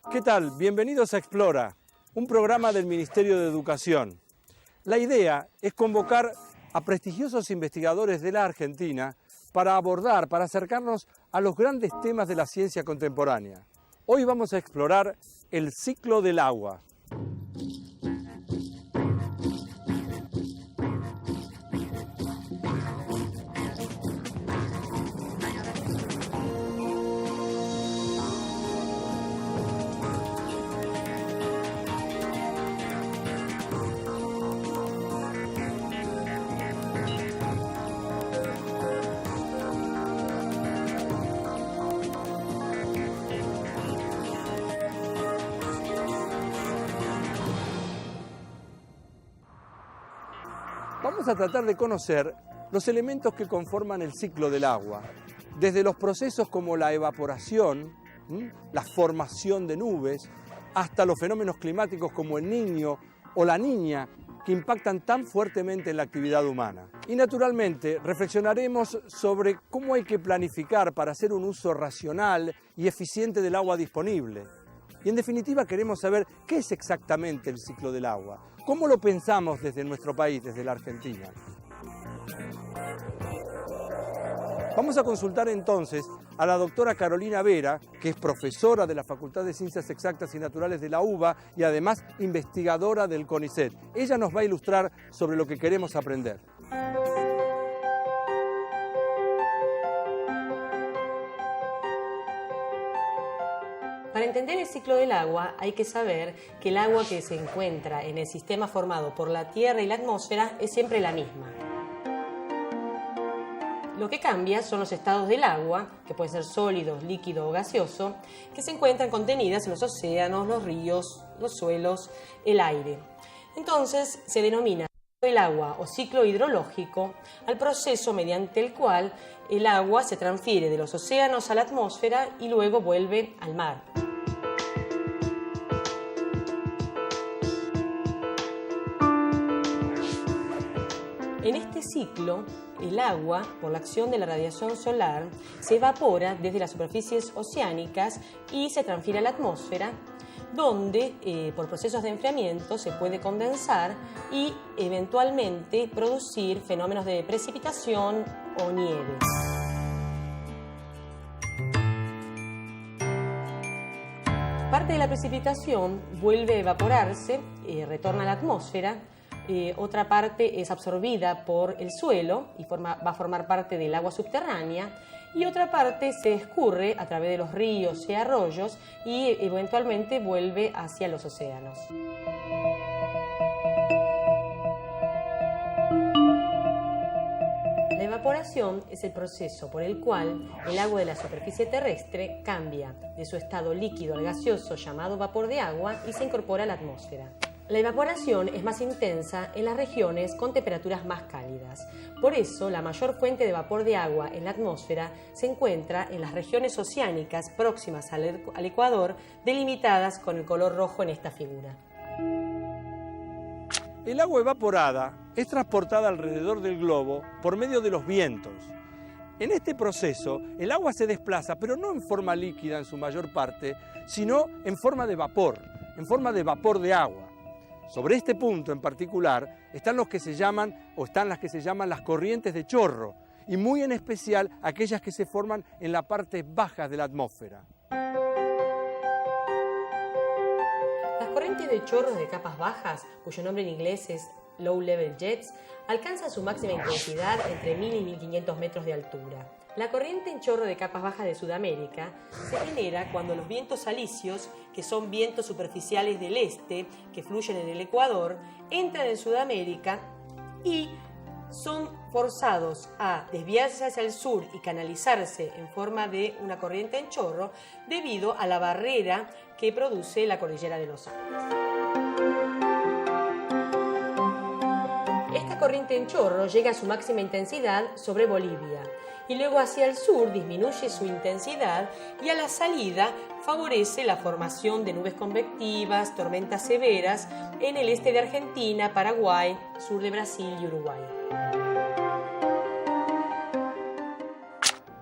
¿Qué tal? Bienvenidos a Explora, un programa del Ministerio de Educación. La idea es convocar a prestigiosos investigadores de la Argentina para abordar, para acercarnos a los grandes temas de la ciencia contemporánea. Hoy vamos a explorar el ciclo del agua. Vamos a tratar de conocer los elementos que conforman el ciclo del agua, desde los procesos como la evaporación, la formación de nubes, hasta los fenómenos climáticos como el Niño o la Niña, que impactan tan fuertemente en la actividad humana. Y naturalmente reflexionaremos sobre cómo hay que planificar para hacer un uso racional y eficiente del agua disponible. Y en definitiva queremos saber qué es exactamente el ciclo del agua, cómo lo pensamos desde nuestro país, desde la Argentina. Vamos a consultar entonces a la doctora Carolina Vera, que es profesora de la Facultad de Ciencias Exactas y Naturales de la UBA y además investigadora del CONICET. Ella nos va a ilustrar sobre lo que queremos aprender. Para entender el ciclo del agua hay que saber que el agua que se encuentra en el sistema formado por la Tierra y la atmósfera es siempre la misma. Lo que cambia son los estados del agua, que pueden ser sólidos, líquido o gaseoso, que se encuentran contenidas en los océanos, los ríos, los suelos, el aire. Entonces se denomina el agua o ciclo hidrológico al proceso mediante el cual el agua se transfiere de los océanos a la atmósfera y luego vuelve al mar. En este ciclo, el agua, por la acción de la radiación solar, se evapora desde las superficies oceánicas y se transfiere a la atmósfera, donde por procesos de enfriamiento se puede condensar y eventualmente producir fenómenos de precipitación o nieve. Parte de la precipitación vuelve a evaporarse, retorna a la atmósfera. Otra parte es absorbida por el suelo y va a formar parte del agua subterránea, y otra parte se escurre a través de los ríos y arroyos y eventualmente vuelve hacia los océanos. La evaporación es el proceso por el cual el agua de la superficie terrestre cambia de su estado líquido al gaseoso llamado vapor de agua y se incorpora a la atmósfera. La evaporación es más intensa en las regiones con temperaturas más cálidas. Por eso, la mayor fuente de vapor de agua en la atmósfera se encuentra en las regiones oceánicas próximas al Ecuador, delimitadas con el color rojo en esta figura. El agua evaporada es transportada alrededor del globo por medio de los vientos. En este proceso, el agua se desplaza, pero no en forma líquida en su mayor parte, sino en forma de vapor de agua. Sobre este punto en particular están las que se llaman las corrientes de chorro, y muy en especial aquellas que se forman en la parte baja de la atmósfera. Las corrientes de chorros de capas bajas, cuyo nombre en inglés es Low Level Jets, alcanzan su máxima intensidad entre 1000 y 1500 metros de altura. La corriente en chorro de capas bajas de Sudamérica se genera cuando los vientos alisios, que son vientos superficiales del este que fluyen en el Ecuador, entran en Sudamérica y son forzados a desviarse hacia el sur y canalizarse en forma de una corriente en chorro debido a la barrera que produce la cordillera de los Andes. Esta corriente en chorro llega a su máxima intensidad sobre Bolivia y luego hacia el sur disminuye su intensidad y a la salida favorece la formación de nubes convectivas, tormentas severas en el este de Argentina, Paraguay, sur de Brasil y Uruguay.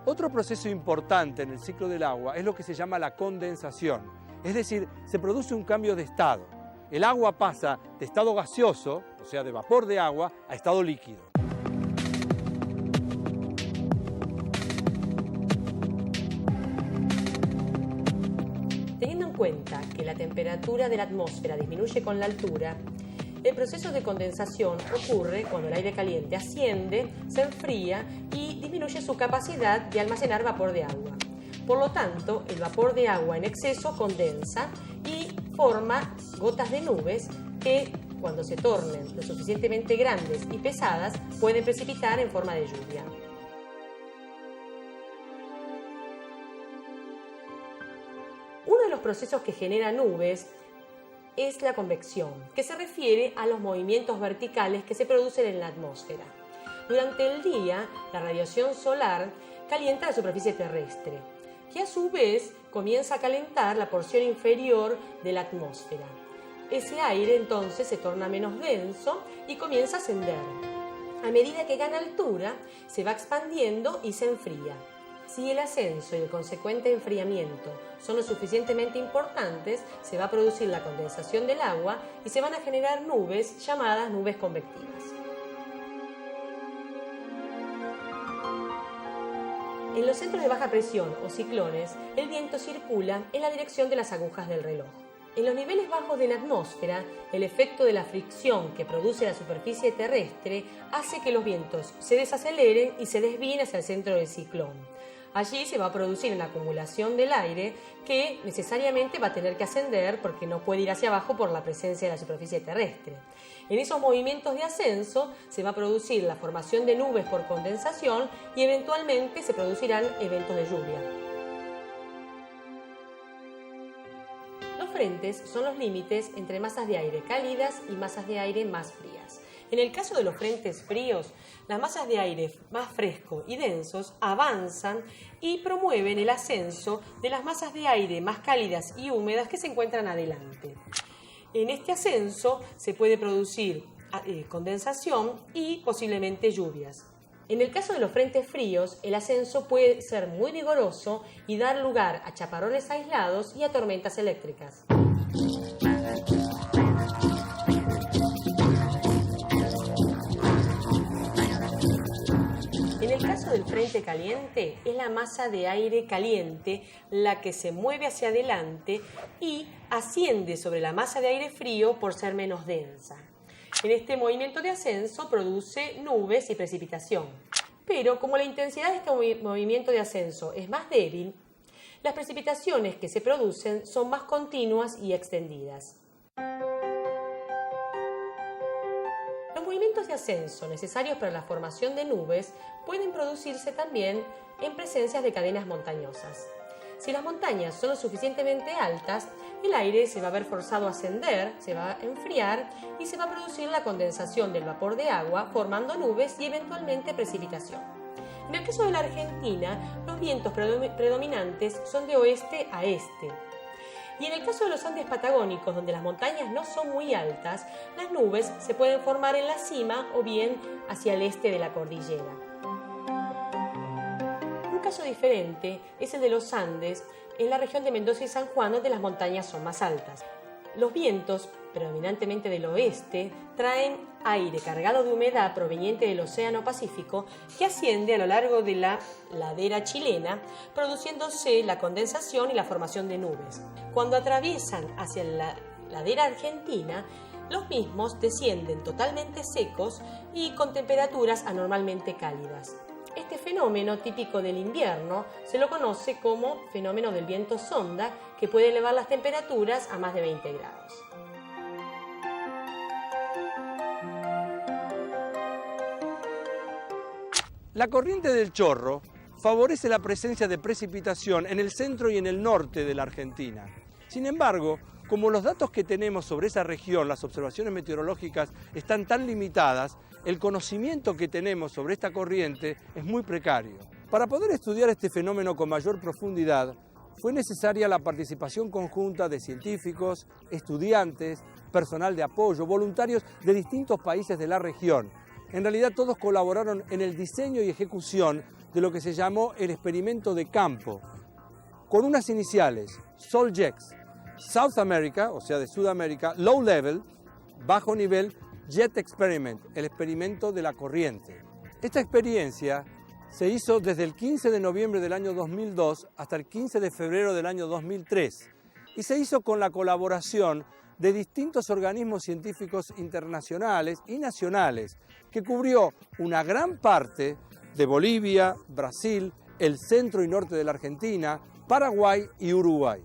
Otro proceso importante en el ciclo del agua es lo que se llama la condensación. Es decir, se produce un cambio de estado. El agua pasa de estado gaseoso, o sea, de vapor de agua, a estado líquido. Teniendo en cuenta que la temperatura de la atmósfera disminuye con la altura, el proceso de condensación ocurre cuando el aire caliente asciende, se enfría y disminuye su capacidad de almacenar vapor de agua. Por lo tanto, el vapor de agua en exceso condensa y forma gotas de nubes que, cuando se tornen lo suficientemente grandes y pesadas, pueden precipitar en forma de lluvia. Uno de los procesos que genera nubes es la convección, que se refiere a los movimientos verticales que se producen en la atmósfera. Durante el día, la radiación solar calienta la superficie terrestre, que a su vez comienza a calentar la porción inferior de la atmósfera. Ese aire entonces se torna menos denso y comienza a ascender. A medida que gana altura, se va expandiendo y se enfría. Si el ascenso y el consecuente enfriamiento son lo suficientemente importantes, se va a producir la condensación del agua y se van a generar nubes llamadas nubes convectivas. En los centros de baja presión o ciclones, el viento circula en la dirección de las agujas del reloj. En los niveles bajos de la atmósfera, el efecto de la fricción que produce la superficie terrestre hace que los vientos se desaceleren y se desvíen hacia el centro del ciclón. Allí se va a producir una acumulación del aire que necesariamente va a tener que ascender porque no puede ir hacia abajo por la presencia de la superficie terrestre. En esos movimientos de ascenso se va a producir la formación de nubes por condensación y eventualmente se producirán eventos de lluvia. Los frentes son los límites entre masas de aire cálidas y masas de aire más frías. En el caso de los frentes fríos, las masas de aire más fresco y densos avanzan y promueven el ascenso de las masas de aire más cálidas y húmedas que se encuentran adelante. En este ascenso se puede producir condensación y posiblemente lluvias. En el caso de los frentes fríos, el ascenso puede ser muy vigoroso y dar lugar a chaparrones aislados y a tormentas eléctricas. En el caso del frente caliente, es la masa de aire caliente la que se mueve hacia adelante y asciende sobre la masa de aire frío por ser menos densa. En este movimiento de ascenso produce nubes y precipitación. Pero como la intensidad de este movimiento de ascenso es más débil, las precipitaciones que se producen son más continuas y extendidas. Los movimientos de ascenso necesarios para la formación de nubes pueden producirse también en presencias de cadenas montañosas. Si las montañas son lo suficientemente altas, el aire se va a ver forzado a ascender, se va a enfriar y se va a producir la condensación del vapor de agua, formando nubes y eventualmente precipitación. En el caso de la Argentina, los vientos predominantes son de oeste a este. Y en el caso de los Andes patagónicos, donde las montañas no son muy altas, las nubes se pueden formar en la cima o bien hacia el este de la cordillera. Un caso diferente es el de los Andes, en la región de Mendoza y San Juan, donde las montañas son más altas. Los vientos, predominantemente del oeste, traen aire cargado de humedad proveniente del Océano Pacífico que asciende a lo largo de la ladera chilena, produciéndose la condensación y la formación de nubes. Cuando atraviesan hacia la ladera argentina, los mismos descienden totalmente secos y con temperaturas anormalmente cálidas. Este fenómeno, típico del invierno, se lo conoce como fenómeno del viento sonda, que puede elevar las temperaturas a más de 20 grados. La corriente del chorro favorece la presencia de precipitación en el centro y en el norte de la Argentina. Sin embargo, como los datos que tenemos sobre esa región, las observaciones meteorológicas, están tan limitadas, el conocimiento que tenemos sobre esta corriente es muy precario. Para poder estudiar este fenómeno con mayor profundidad, fue necesaria la participación conjunta de científicos, estudiantes, personal de apoyo, voluntarios de distintos países de la región. En realidad todos colaboraron en el diseño y ejecución de lo que se llamó el experimento de campo, con unas iniciales, SOLJEX, South America, o sea de Sudamérica, Low Level, bajo nivel, Jet Experiment, el experimento de la corriente. Esta experiencia se hizo desde el 15 de noviembre del año 2002 hasta el 15 de febrero del año 2003 y se hizo con la colaboración de distintos organismos científicos internacionales y nacionales que cubrió una gran parte de Bolivia, Brasil, el centro y norte de la Argentina, Paraguay y Uruguay.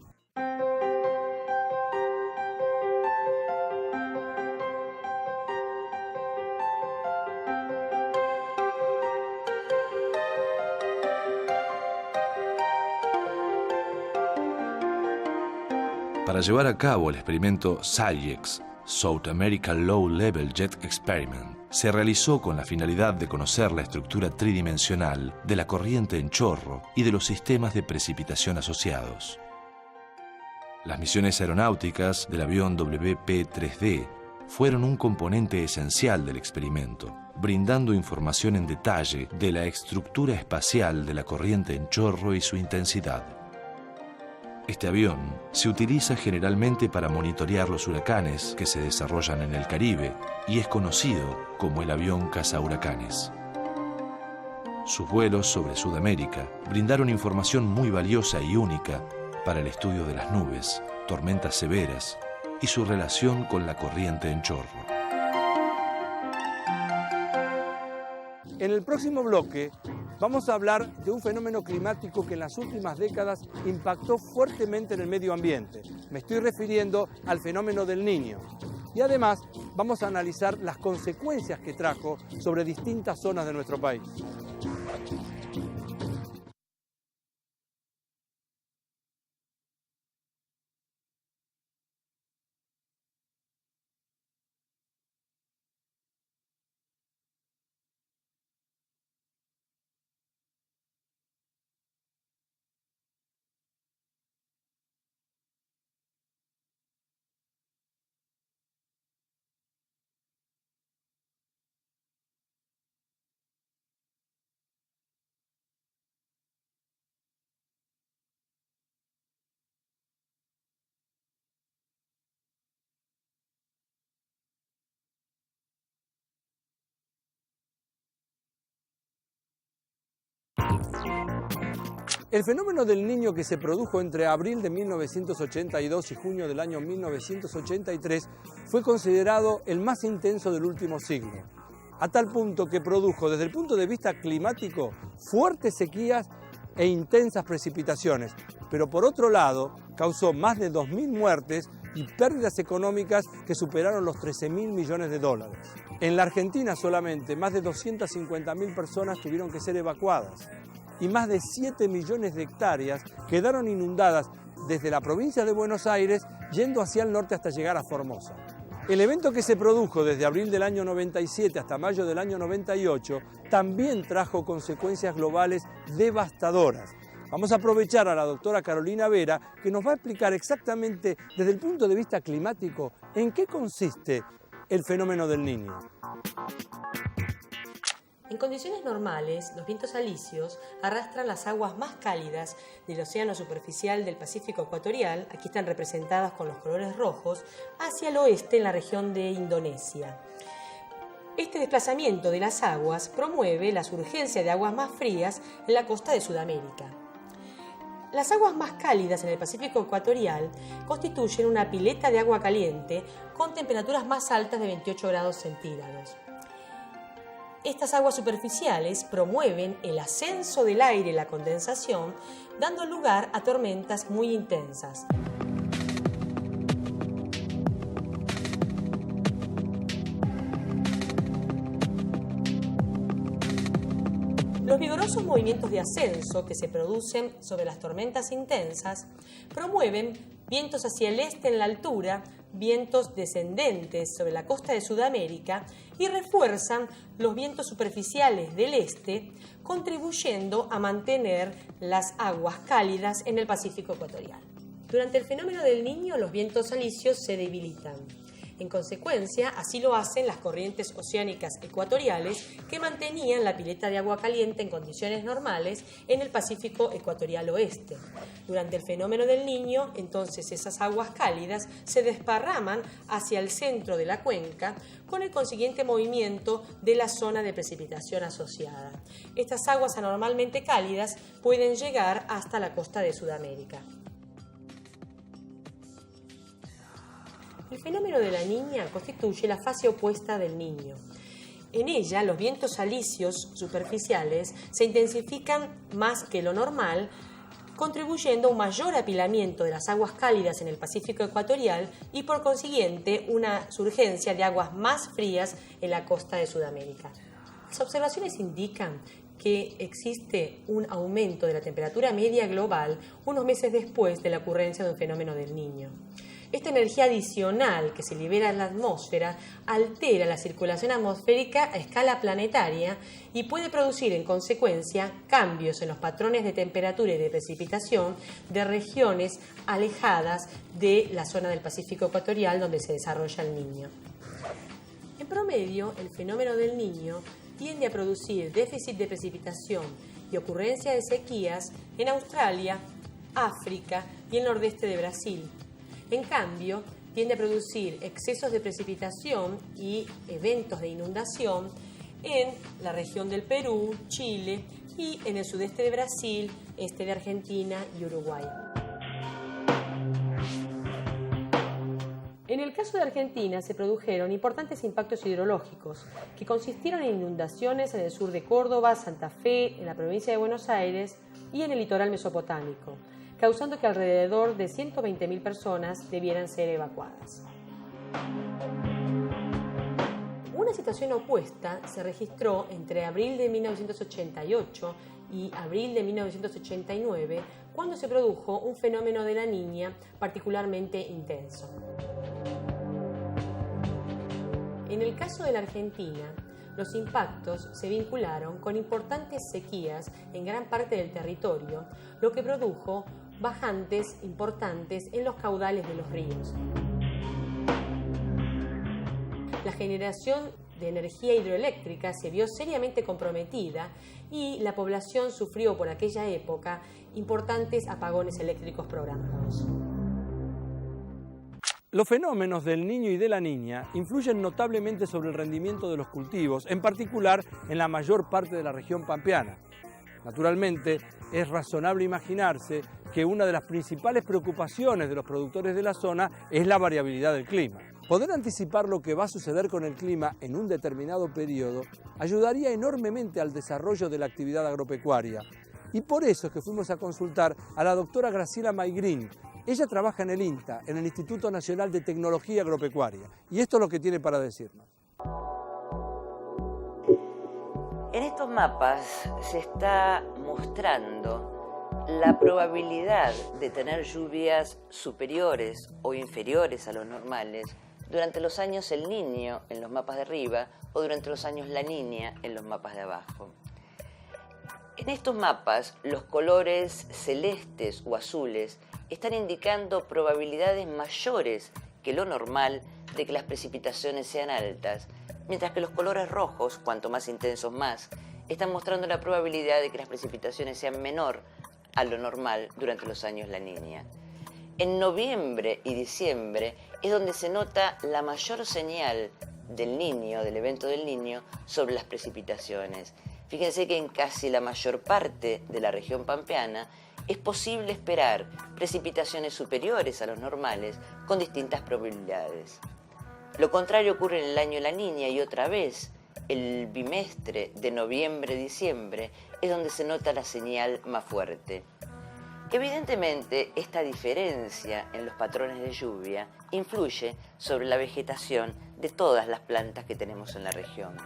Para llevar a cabo el experimento SALJEX, South American Low Level Jet Experiment, se realizó con la finalidad de conocer la estructura tridimensional de la corriente en chorro y de los sistemas de precipitación asociados. Las misiones aeronáuticas del avión WP-3D fueron un componente esencial del experimento, brindando información en detalle de la estructura espacial de la corriente en chorro y su intensidad. Este avión se utiliza generalmente para monitorear los huracanes que se desarrollan en el Caribe y es conocido como el avión cazahuracanes. Sus vuelos sobre Sudamérica brindaron información muy valiosa y única para el estudio de las nubes, tormentas severas y su relación con la corriente en chorro. En el próximo bloque vamos a hablar de un fenómeno climático que en las últimas décadas impactó fuertemente en el medio ambiente. Me estoy refiriendo al fenómeno del Niño. Y además vamos a analizar las consecuencias que trajo sobre distintas zonas de nuestro país. El fenómeno del Niño que se produjo entre abril de 1982 y junio del año 1983 fue considerado el más intenso del último siglo, a tal punto que produjo desde el punto de vista climático fuertes sequías e intensas precipitaciones, pero por otro lado causó más de 2.000 muertes y pérdidas económicas que superaron los 13.000 millones de dólares. En la Argentina solamente más de 250.000 personas tuvieron que ser evacuadas y más de 7 millones de hectáreas quedaron inundadas desde la provincia de Buenos Aires yendo hacia el norte hasta llegar a Formosa. El evento que se produjo desde abril del año 97 hasta mayo del año 98 también trajo consecuencias globales devastadoras. Vamos a aprovechar a la doctora Carolina Vera, que nos va a explicar exactamente desde el punto de vista climático en qué consiste el fenómeno del Niño. En condiciones normales, los vientos alisios arrastran las aguas más cálidas del océano superficial del Pacífico ecuatorial, aquí están representadas con los colores rojos, hacia el oeste en la región de Indonesia. Este desplazamiento de las aguas promueve la surgencia de aguas más frías en la costa de Sudamérica. Las aguas más cálidas en el Pacífico ecuatorial constituyen una pileta de agua caliente con temperaturas más altas de 28 grados centígrados. Estas aguas superficiales promueven el ascenso del aire y la condensación, dando lugar a tormentas muy intensas. Los vigorosos movimientos de ascenso que se producen sobre las tormentas intensas promueven vientos hacia el este en la altura, vientos descendentes sobre la costa de Sudamérica y refuerzan los vientos superficiales del este, contribuyendo a mantener las aguas cálidas en el Pacífico ecuatorial. Durante el fenómeno del Niño, los vientos alisios se debilitan. En consecuencia, así lo hacen las corrientes oceánicas ecuatoriales que mantenían la pileta de agua caliente en condiciones normales en el Pacífico ecuatorial oeste. Durante el fenómeno del Niño, entonces esas aguas cálidas se desparraman hacia el centro de la cuenca con el consiguiente movimiento de la zona de precipitación asociada. Estas aguas anormalmente cálidas pueden llegar hasta la costa de Sudamérica. El fenómeno de la Niña constituye la fase opuesta del Niño. En ella, los vientos alisios superficiales se intensifican más que lo normal, contribuyendo a un mayor apilamiento de las aguas cálidas en el Pacífico ecuatorial y, por consiguiente, una surgencia de aguas más frías en la costa de Sudamérica. Las observaciones indican que existe un aumento de la temperatura media global unos meses después de la ocurrencia de un fenómeno del Niño. Esta energía adicional que se libera en la atmósfera altera la circulación atmosférica a escala planetaria y puede producir en consecuencia cambios en los patrones de temperatura y de precipitación de regiones alejadas de la zona del Pacífico ecuatorial donde se desarrolla el Niño. En promedio, el fenómeno del Niño tiende a producir déficit de precipitación y ocurrencia de sequías en Australia, África y el nordeste de Brasil. En cambio, tiende a producir excesos de precipitación y eventos de inundación en la región del Perú, Chile y en el sudeste de Brasil, este de Argentina y Uruguay. En el caso de Argentina se produjeron importantes impactos hidrológicos que consistieron en inundaciones en el sur de Córdoba, Santa Fe, en la provincia de Buenos Aires y en el litoral mesopotámico, causando que alrededor de 120.000 personas debieran ser evacuadas. Una situación opuesta se registró entre abril de 1988 y abril de 1989, cuando se produjo un fenómeno de la Niña particularmente intenso. En el caso de la Argentina, los impactos se vincularon con importantes sequías en gran parte del territorio, lo que produjo bajantes importantes en los caudales de los ríos. La generación de energía hidroeléctrica se vio seriamente comprometida y la población sufrió por aquella época importantes apagones eléctricos programados. Los fenómenos del Niño y de la Niña influyen notablemente sobre el rendimiento de los cultivos, en particular en la mayor parte de la región pampeana. Naturalmente, es razonable imaginarse que una de las principales preocupaciones de los productores de la zona es la variabilidad del clima. Poder anticipar lo que va a suceder con el clima en un determinado periodo ayudaría enormemente al desarrollo de la actividad agropecuaria. Y por eso es que fuimos a consultar a la doctora Graciela Maigrín. Ella trabaja en el INTA, en el Instituto Nacional de Tecnología Agropecuaria. Y esto es lo que tiene para decirnos. En estos mapas se está mostrando la probabilidad de tener lluvias superiores o inferiores a los normales durante los años El Niño en los mapas de arriba o durante los años La Niña en los mapas de abajo. En estos mapas, los colores celestes o azules están indicando probabilidades mayores que lo normal de que las precipitaciones sean altas, mientras que los colores rojos, cuanto más intensos más, están mostrando la probabilidad de que las precipitaciones sean menor a lo normal durante los años La Niña. En noviembre y diciembre es donde se nota la mayor señal del Niño, del evento del Niño, sobre las precipitaciones. Fíjense que en casi la mayor parte de la región pampeana es posible esperar precipitaciones superiores a los normales con distintas probabilidades. Lo contrario ocurre en el año La Niña y otra vez el bimestre de noviembre-diciembre es donde se nota la señal más fuerte. Evidentemente, esta diferencia en los patrones de lluvia influye sobre la vegetación de todas las plantas que tenemos en la región.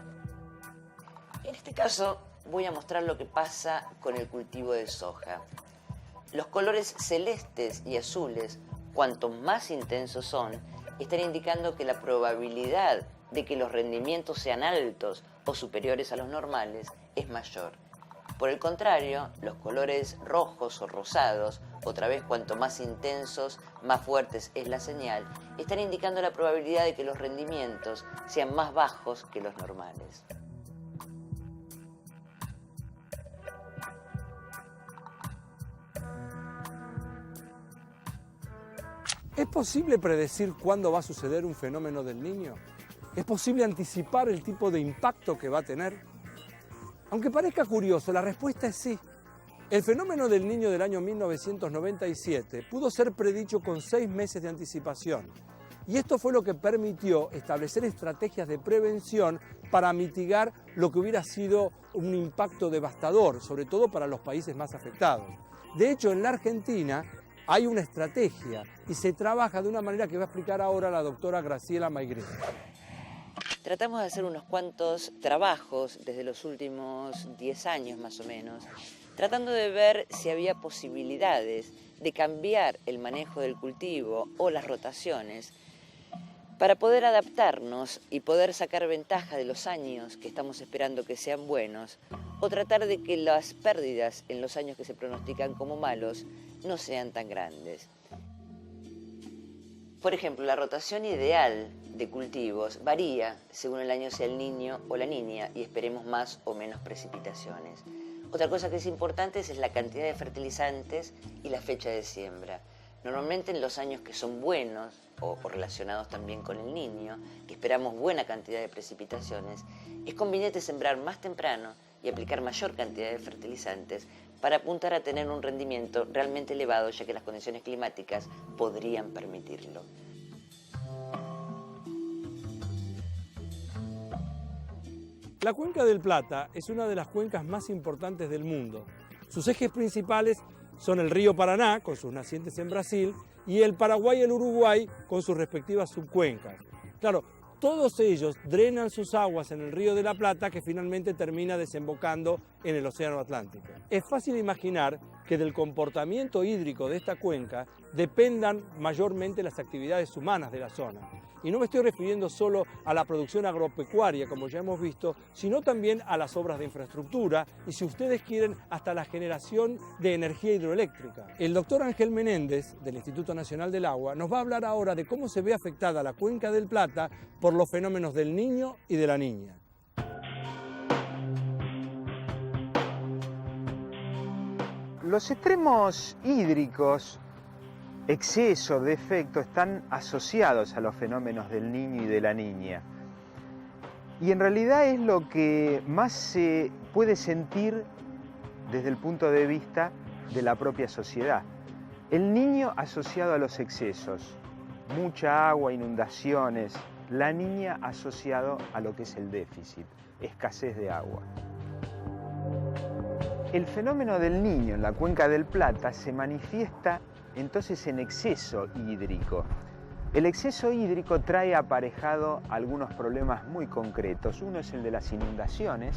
En este caso, voy a mostrar lo que pasa con el cultivo de soja. Los colores celestes y azules, cuanto más intensos son, están indicando que la probabilidad de que los rendimientos sean altos o superiores a los normales es mayor. Por el contrario, los colores rojos o rosados, otra vez cuanto más intensos, más fuertes es la señal, están indicando la probabilidad de que los rendimientos sean más bajos que los normales. ¿Es posible predecir cuándo va a suceder un fenómeno del Niño? ¿Es posible anticipar el tipo de impacto que va a tener? Aunque parezca curioso, la respuesta es sí. El fenómeno del Niño del año 1997 pudo ser predicho con 6 meses de anticipación. Y esto fue lo que permitió establecer estrategias de prevención para mitigar lo que hubiera sido un impacto devastador, sobre todo para los países más afectados. De hecho, en la Argentina hay una estrategia y se trabaja de una manera que va a explicar ahora la doctora Graciela Maigret. Tratamos de hacer unos cuantos trabajos desde los últimos 10 años más o menos, tratando de ver si había posibilidades de cambiar el manejo del cultivo o las rotaciones para poder adaptarnos y poder sacar ventaja de los años que estamos esperando que sean buenos, o tratar de que las pérdidas en los años que se pronostican como malos no sean tan grandes. Por ejemplo, la rotación ideal de cultivos varía según el año sea el niño o la niña y esperemos más o menos precipitaciones. Otra cosa que es importante es la cantidad de fertilizantes y la fecha de siembra. Normalmente en los años que son buenos o relacionados también con el niño, que esperamos buena cantidad de precipitaciones, es conveniente sembrar más temprano y aplicar mayor cantidad de fertilizantes para apuntar a tener un rendimiento realmente elevado, ya que las condiciones climáticas podrían permitirlo. La Cuenca del Plata es una de las cuencas más importantes del mundo. Sus ejes principales son el río Paraná, con sus nacientes en Brasil, y el Paraguay y el Uruguay, con sus respectivas subcuencas. Claro, todos ellos drenan sus aguas en el río de la Plata, que finalmente termina desembocando en el Océano Atlántico. Es fácil imaginar que del comportamiento hídrico de esta cuenca dependan mayormente las actividades humanas de la zona. Y no me estoy refiriendo solo a la producción agropecuaria, como ya hemos visto, sino también a las obras de infraestructura y, si ustedes quieren, hasta la generación de energía hidroeléctrica. El doctor Ángel Menéndez, del Instituto Nacional del Agua, nos va a hablar ahora de cómo se ve afectada la Cuenca del Plata por los fenómenos del Niño y de la Niña. Los extremos hídricos, exceso, defecto, están asociados a los fenómenos del Niño y de la Niña. Y en realidad es lo que más se puede sentir desde el punto de vista de la propia sociedad. El Niño asociado a los excesos, mucha agua, inundaciones. La Niña asociado a lo que es el déficit, escasez de agua. El fenómeno del Niño en la Cuenca del Plata se manifiesta entonces en exceso hídrico. El exceso hídrico trae aparejado algunos problemas muy concretos. Uno es el de las inundaciones,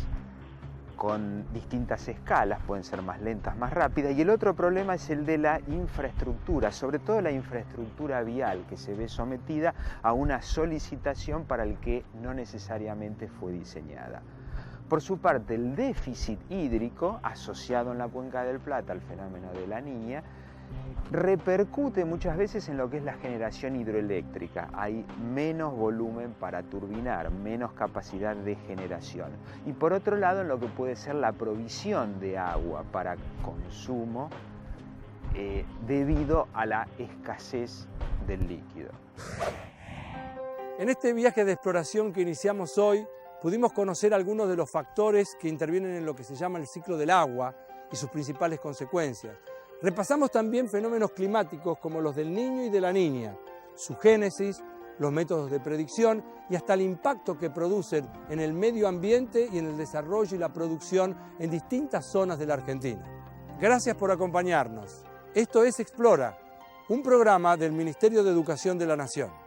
con distintas escalas, pueden ser más lentas, más rápidas, y el otro problema es el de la infraestructura, sobre todo la infraestructura vial, que se ve sometida a una solicitación para el que no necesariamente fue diseñada. Por su parte, el déficit hídrico, asociado en la Cuenca del Plata al fenómeno de la Niña, repercute muchas veces en lo que es la generación hidroeléctrica. Hay menos volumen para turbinar, menos capacidad de generación. Y por otro lado, en lo que puede ser la provisión de agua para consumo debido a la escasez del líquido. En este viaje de exploración que iniciamos hoy, pudimos conocer algunos de los factores que intervienen en lo que se llama el ciclo del agua y sus principales consecuencias. Repasamos también fenómenos climáticos como los del Niño y de la Niña, su génesis, los métodos de predicción y hasta el impacto que producen en el medio ambiente y en el desarrollo y la producción en distintas zonas de la Argentina. Gracias por acompañarnos. Esto es Explora, un programa del Ministerio de Educación de la Nación.